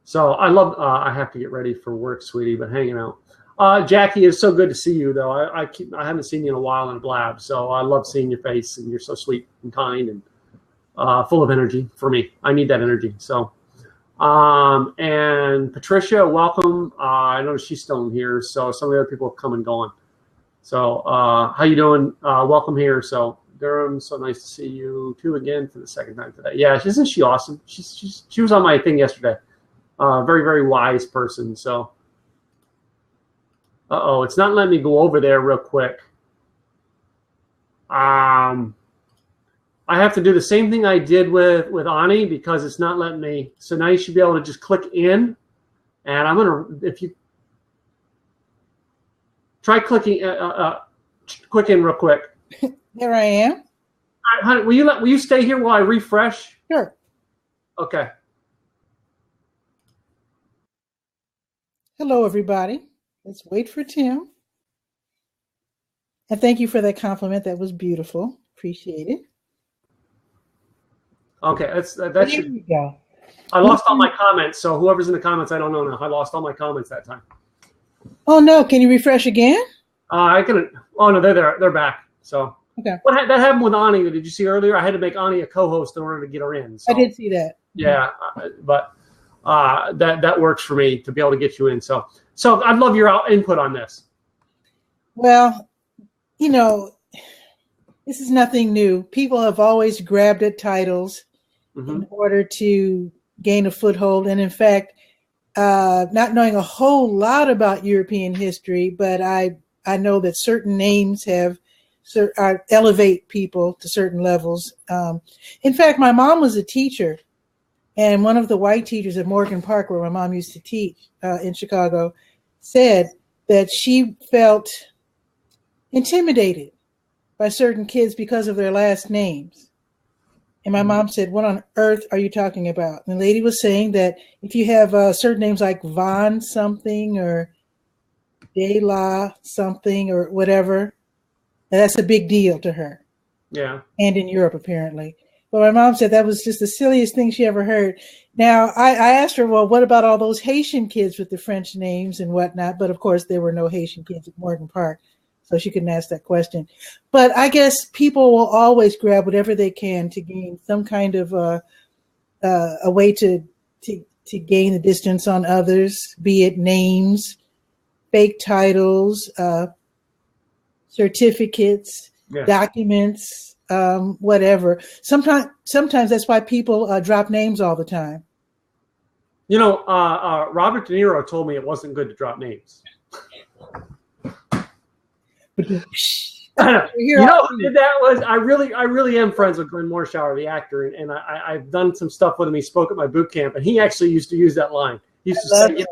So, I have to get ready for work, sweetie, but hanging out. Jackie, it's so good to see you, though. I haven't seen you in a while in a blab, so I love seeing your face, and you're so sweet and kind and full of energy for me. I need that energy. So, and Patricia, welcome. I know she's still in here, so some of the other people have come and gone. So, how you doing? Welcome here. So, Durham, so nice to see you too again for the second time today. Yeah, isn't she awesome? She was on my thing yesterday. Very, very wise person. So. Uh-oh, it's not letting me go over there real quick. I have to do the same thing I did with Ani because it's not letting me. So now you should be able to just click in. And I'm going to, if you try clicking, click in real quick. There I am. All right, honey, will you stay here while I refresh? Sure. Okay. Hello, everybody. Let's wait for Tim. And thank you for that compliment. That was beautiful. Appreciate it. Okay, that There should. you go. I lost all my comments, so whoever's in the comments, I don't know now. I lost all my comments that time. Oh no! Can you refresh again? I can. Oh no, they're there. They're back. So Okay. that happened with Ani? Did you see earlier? I had to make Ani a co-host in order to get her in. So. I did see that. Yeah, but that works for me to be able to get you in. So I'd love your input on this. Well, this is nothing new. People have always grabbed at titles in order to gain a foothold. And in fact, not knowing a whole lot about European history, but I know that certain names elevate people to certain levels. In fact, my mom was a teacher, and one of the white teachers at Morgan Park, where my mom used to teach in Chicago, said that she felt intimidated by certain kids because of their last names. And my mom said, what on earth are you talking about? And the lady was saying that if you have certain names like Von something or De La something or whatever, that's a big deal to her. Yeah. And in Europe, apparently. But my mom said that was just the silliest thing she ever heard. Now, I asked her, well, what about all those Haitian kids with the French names and whatnot? But of course, there were no Haitian kids at Morgan Park, so she couldn't ask that question. But I guess people will always grab whatever they can to gain some kind of a way to gain the distance on others, be it names, fake titles, certificates, documents, whatever. Sometimes that's why people drop names all the time. Robert De Niro told me it wasn't good to drop names. You know who did that was I really am friends with Glenn Morshower, the actor, and I've done some stuff with him. He spoke at my boot camp, and he actually used to use that line. He used to say,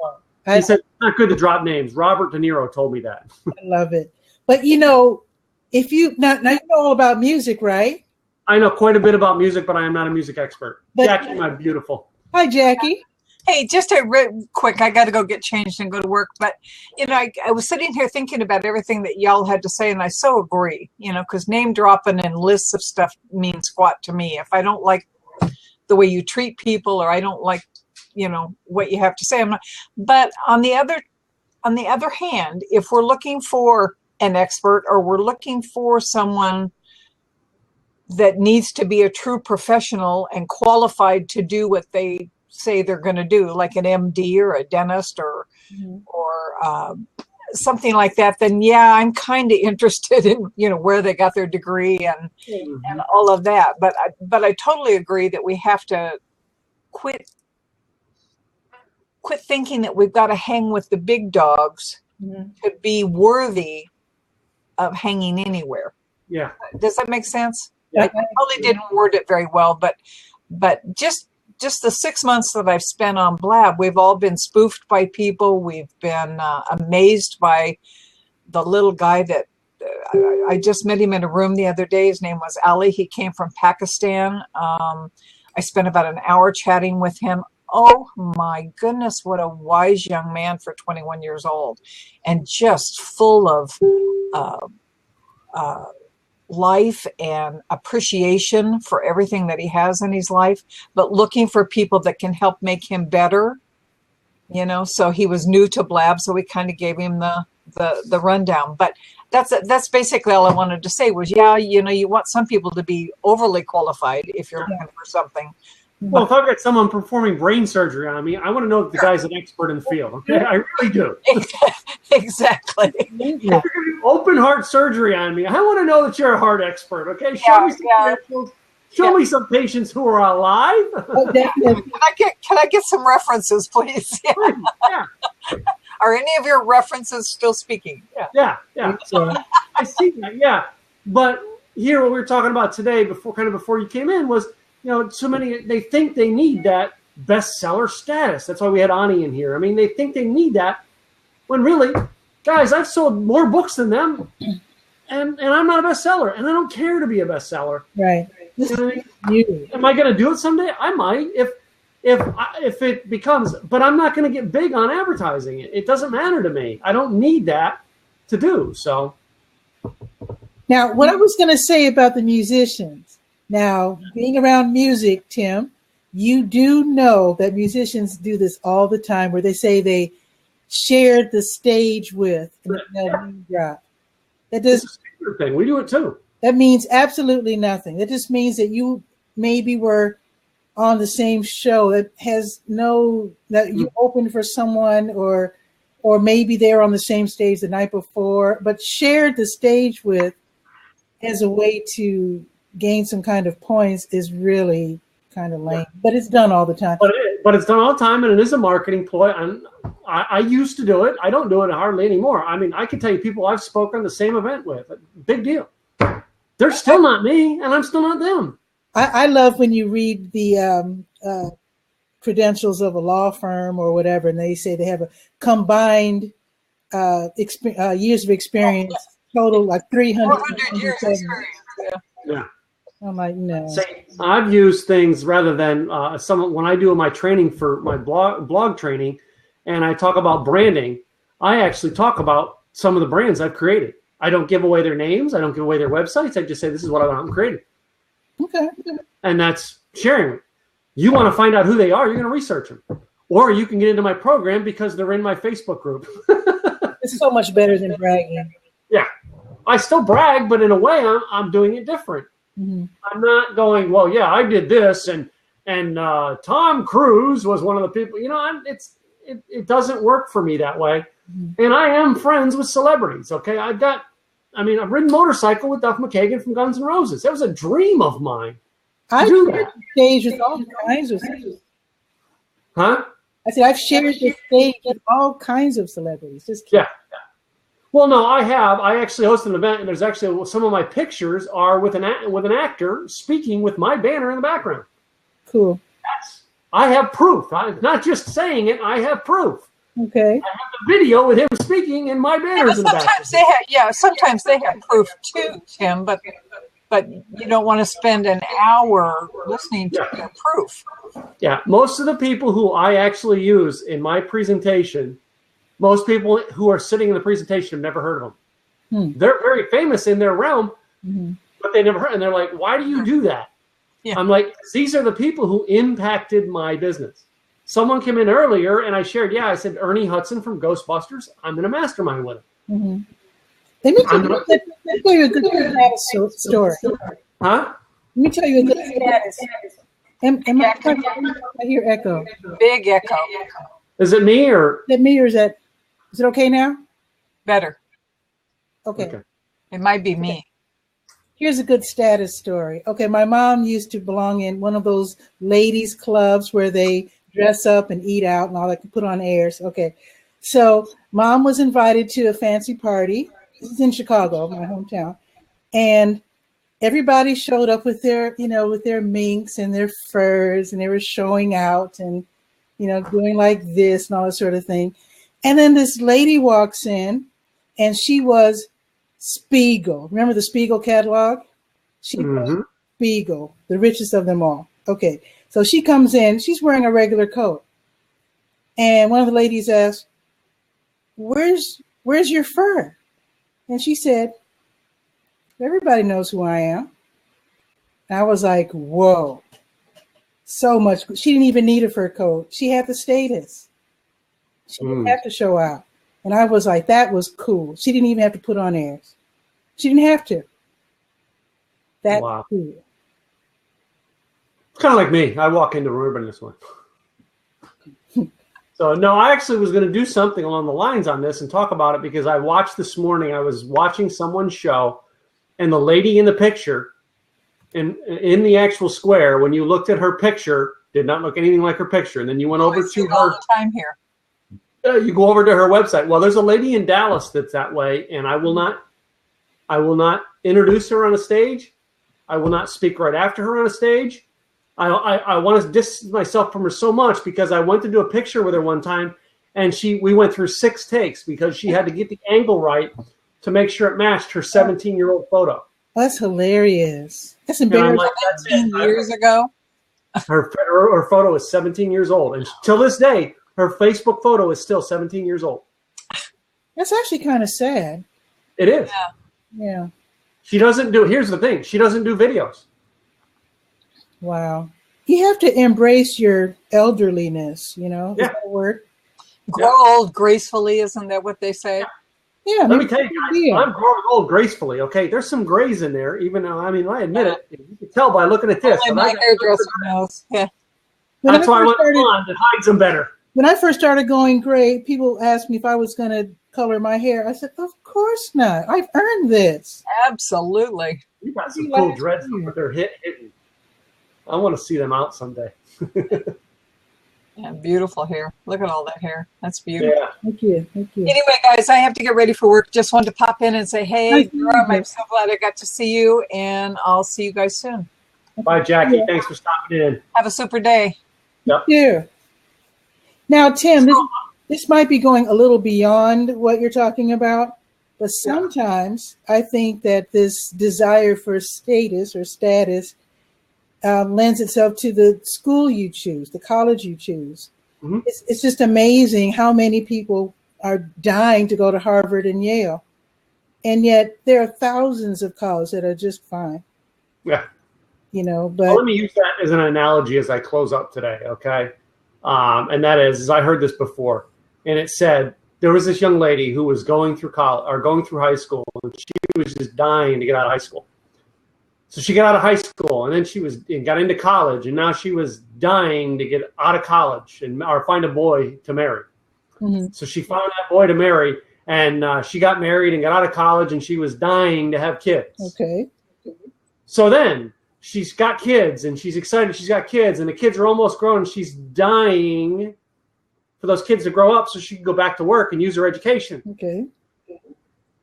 he said, it's not good to drop names. Robert De Niro told me that. I love it. But if you now you know all about music, right? I know quite a bit about music, but I am not a music expert. Jackie, my beautiful. Hi, Jackie. Hey, just quick, I got to go get changed and go to work. But, I was sitting here thinking about everything that y'all had to say, and I so agree, because name dropping and lists of stuff mean squat to me. If I don't like the way you treat people, or I don't like, what you have to say, I'm not. But on the other hand, if we're looking for an expert or we're looking for someone that needs to be a true professional and qualified to do what they say they're going to do, like an MD or a dentist or something like that, then yeah, I'm kind of interested in, where they got their degree and all of that. But I totally agree that we have to quit thinking that we've got to hang with the big dogs to be worthy of hanging anywhere. Yeah. Does that make sense? Yeah. I probably didn't word it very well, but just the 6 months that I've spent on Blab, we've all been spoofed by people. We've been amazed by the little guy that I just met him in a room the other day. His name was Ali. He came from Pakistan. I spent about an hour chatting with him. Oh my goodness, what a wise young man for 21 years old, and just full of life and appreciation for everything that he has in his life, but looking for people that can help make him better. So he was new to Blab, so we kind of gave him the rundown. But that's basically all I wanted to say was, you want some people to be overly qualified if you're looking for something. Well, if I've got someone performing brain surgery on me, I want to know that the guy's an expert in the field. Okay, I really do. Exactly. If you're going to do open heart surgery on me, I want to know that you're a heart expert. Okay, show me some credentials. Show me some patients who are alive. Oh, definitely. Can I get some references, please? Yeah. Are any of your references still speaking? Yeah. So I see that. Yeah, but here what we were talking about today, before you came in, was so many, they think they need that bestseller status. That's why we had Ani in here. I mean, they think they need that when really, guys, I've sold more books than them, and I'm not a bestseller, and I don't care to be a bestseller. Right. Am I going to do it someday? I might if it becomes, but I'm not going to get big on advertising it. It doesn't matter to me. I don't need that to do so. Now, what I was going to say about the musicians. Now, being around music, Tim, you do know that musicians do this all the time, where they say they shared the stage with and drop. That does thing. We do it too. That means absolutely nothing. That just means that you maybe were on the same show. That has that you opened for someone, or maybe they were on the same stage the night before, but shared the stage with as a way to gain some kind of points is really kind of lame, but it's done all the time. But it's done all the time, and it is a marketing ploy. And I used to do it. I don't do it hardly anymore. I mean, I can tell you people I've spoken the same event with. Big deal. They're still not me, and I'm still not them. I love when you read the credentials of a law firm or whatever, and they say they have a combined years of experience, total like 300 years experience. Yeah. I'm like, no. I've used things rather than when I do my training for my blog training, and I talk about branding. I actually talk about some of the brands I've created. I don't give away their names. I don't give away their websites. I just say this is what I'm creating. Okay. And that's sharing it. You want to find out who they are, you're going to research them, or you can get into my program because they're in my Facebook group. It's so much better than bragging. Yeah, I still brag, but in a way, I'm doing it different. Mm-hmm. I'm not going, well, yeah, I did this, and Tom Cruise was one of the people. It doesn't work for me that way. Mm-hmm. And I am friends with celebrities. Okay, I've ridden motorcycle with Duff McKagan from Guns N' Roses. That was a dream of mine. I've shared the stage with all kinds of celebrities. Huh? I said I've shared the stage with all kinds of celebrities. Yeah. Well, no, I have. I actually hosted an event, and there's actually some of my pictures are with an actor speaking with my banner in the background. Cool. I have proof. I'm not just saying it. I have proof. Okay. I have the video with him speaking, and my banner's in the background. Sometimes they have proof too, Tim, but you don't want to spend an hour listening to their proof. Yeah, most of the people who I actually use in my presentation, most people who are sitting in the presentation have never heard of them. They're very famous in their realm, but they never heard. And they're like, why do you do that? Yeah. I'm like, these are the people who impacted my business. Someone came in earlier and I shared, I said, Ernie Hudson from Ghostbusters. I'm in a mastermind with him. They make a good story. Huh? me tell you a good status. I hear echo. Big echo. Is it me or? Is it me or is it okay now? Better. Okay. It might be me. Here's a good status story. Okay, my mom used to belong in one of those ladies' clubs where they dress up and eat out and all that, put on airs. Okay, so mom was invited to a fancy party. This is in Chicago, my hometown, and everybody showed up with their, with their minks and their furs, and they were showing out and, doing like this and all that sort of thing. And then this lady walks in, and she was Spiegel. Remember the Spiegel catalog? She was Spiegel, the richest of them all. Okay, so she comes in. She's wearing a regular coat, and one of the ladies asked, "Where's your fur?" And she said, "Everybody knows who I am." And I was like, "Whoa, so much." She didn't even need a fur coat. She had the status. She didn't have to show out. And I was like, that was cool. She didn't even have to put on airs. She didn't have to. That's cool. It's kind of like me. I walk into Ruben this one. So, no, I actually was going to do something along the lines on this and talk about it because I watched this morning. I was watching someone's show, and the lady in the picture, in the actual square, when you looked at her picture, did not look anything like her picture. And then you went over to her. All the time here. You go over to her website. Well, there's a lady in Dallas that's that way, and I will not introduce her on a stage. I will not speak right after her on a stage. I want to distance myself from her so much because I went to do a picture with her one time, and we went through 6 takes because she had to get the angle right to make sure it matched her 17-year-old photo. That's hilarious. That's embarrassing. Like, 17 years ago. Her photo is 17 years old, and till this day, her Facebook photo is still 17 years old. That's actually kind of sad. It is. Yeah. She doesn't do. Here's the thing. She doesn't do videos. Wow. You have to embrace your elderliness, Is that a word? Grow old gracefully, isn't that what they say? Yeah. Let me tell you guys, I'm growing old gracefully, okay? There's some grays in there, even though, I admit it. You can tell by looking at this. My hairdresser knows. Yeah. That's why I went blonde. It hides them better. When I first started going gray, people asked me if I was going to color my hair. I said, of course not. I've earned this. Absolutely. You got some cool dreads with their hitting. I want to see them out someday. Yeah, beautiful hair. Look at all that hair. That's beautiful. Yeah. Thank you. Anyway, guys, I have to get ready for work. Just wanted to pop in and say, hey, Durham, I'm so glad I got to see you, and I'll see you guys soon. Bye, Jackie. Thanks for stopping in. Have a super day. Yep. Yeah. Now, Tim, this might be going a little beyond what you're talking about, but sometimes I think that this desire for status lends itself to the school you choose, the college you choose. Mm-hmm. It's just amazing how many people are dying to go to Harvard and Yale, and yet there are thousands of colleges that are just fine. Yeah. But let me use that as an analogy as I close up today, okay? And that is I heard this before, and it said there was this young lady who was going through college or going through high school, and she was just dying to get out of high school. So she got out of high school, and then got into college, and now she was dying to get out of college or find a boy to marry. Mm-hmm. So she found that boy to marry, and she got married and got out of college, and she was dying to have kids. Okay. So then she's got kids, and she's excited she's got kids, and the kids are almost grown, and she's dying for those kids to grow up so she can go back to work and use her education. Okay.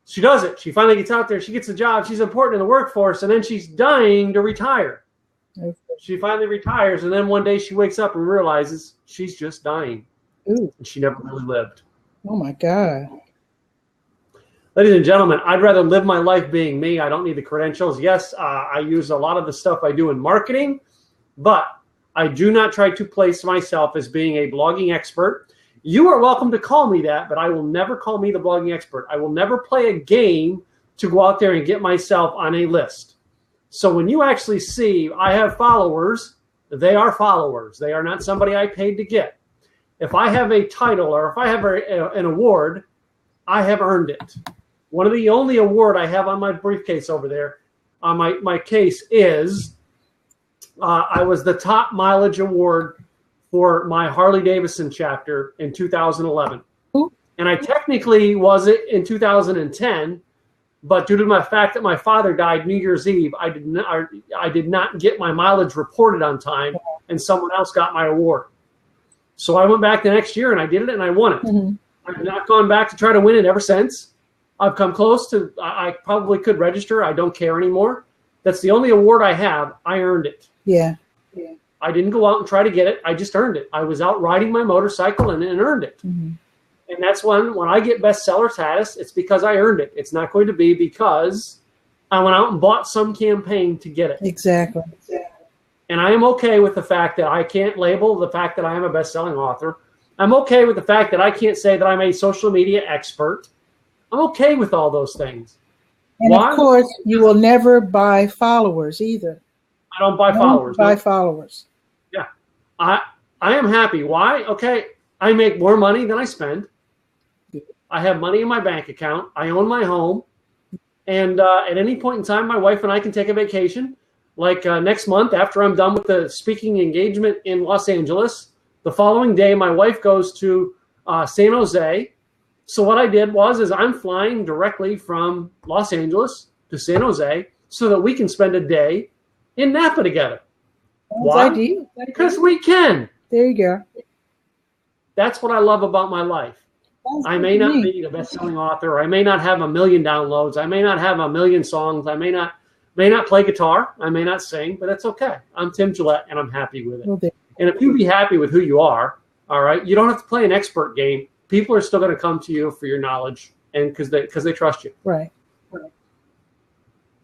She does it. She finally gets out there. She gets a job. She's important in the workforce, and then she's dying to retire. Okay. She finally retires, and then one day she wakes up and realizes she's just dying. Ooh. And she never really lived. Oh, my God. Ladies and gentlemen, I'd rather live my life being me. I don't need the credentials. Yes, I use a lot of the stuff I do in marketing, but I do not try to place myself as being a blogging expert. You are welcome to call me that, but I will never call me the blogging expert. I will never play a game to go out there and get myself on a list. So when you actually see I have followers, they are followers. They are not somebody I paid to get. If I have a title or if I have an award, I have earned it. One of the only award I have on my briefcase over there, on my case, is I was the top mileage award for my Harley Davidson chapter in 2011. Ooh. And I technically was it in 2010, but due to the fact that my father died New Year's Eve, I did not get my mileage reported on time, and someone else got my award. So I went back the next year and I did it and I won it. Mm-hmm. I've not gone back to try to win it ever since. I've come close to, I probably could register. I don't care anymore. That's the only award I have. I earned it. Yeah. I didn't go out and try to get it. I just earned it. I was out riding my motorcycle and earned it. Mm-hmm. And that's when I get bestseller status, it's because I earned it. It's not going to be because I went out and bought some campaign to get it. Exactly. And I am okay with the fact that I can't label the fact that I am a best-selling author. I'm okay with the fact that I can't say that I'm a social media expert. I'm okay with all those things. And Why? of course, you will never buy followers either. I don't buy followers. Buy No. followers. Yeah. I am happy. Why? Okay, I make more money than I spend. I have money in my bank account. I own my home. And at any point in time, my wife and I can take a vacation. Like next month, after I'm done with the speaking engagement in Los Angeles, the following day, my wife goes to San Jose. So what I did is I'm flying directly from Los Angeles to San Jose so that we can spend a day in Napa together. Why? Ideal. Because we can. There you go. That's what I love about my life. I may not be the best-selling author. I may not have 1 million downloads. I may not have 1 million songs. I may not play guitar. I may not sing, but that's okay. I'm Tim Gillette, and I'm happy with it. And if you be happy with who you are, all right, you don't have to play an expert game. People are still going to come to you for your knowledge, and because they trust you. Right.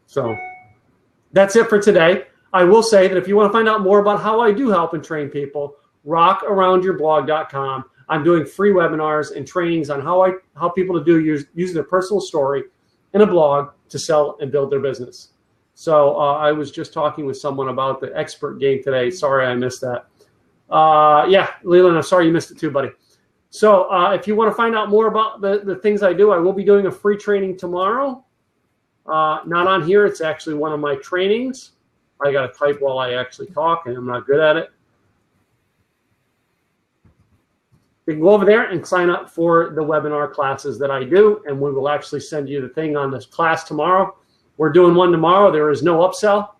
So that's it for today. I will say that if you want to find out more about how I do help and train people, rockaroundyourblog.com. I'm doing free webinars and trainings on how people to use their personal story in a blog to sell and build their business. So I was just talking with someone about the expert game today. Sorry I missed that. Yeah, Leland, I'm sorry you missed it too, buddy. So if you want to find out more about the things I do, I will be doing a free training tomorrow. Not on here. It's actually one of my trainings. I got to type while I actually talk, and I'm not good at it. You can go over there and sign up for the webinar classes that I do, and we will actually send you the thing on this class tomorrow. We're doing one tomorrow. There is no upsell.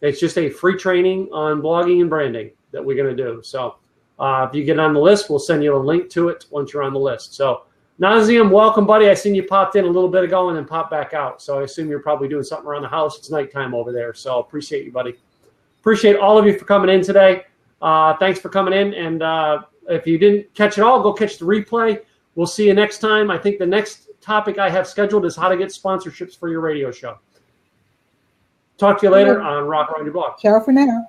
It's just a free training on blogging and branding that we're going to do. So if you get on the list, we'll send you a link to it once you're on the list. So Nazim, welcome, buddy. I seen you popped in a little bit ago and then popped back out. So I assume you're probably doing something around the house. It's nighttime over there. So appreciate you, buddy. Appreciate all of you for coming in today. Thanks for coming in. And if you didn't catch it all, go catch the replay. We'll see you next time. I think the next topic I have scheduled is how to get sponsorships for your radio show. Talk to you later on Rock Around Your Blog. Ciao for now.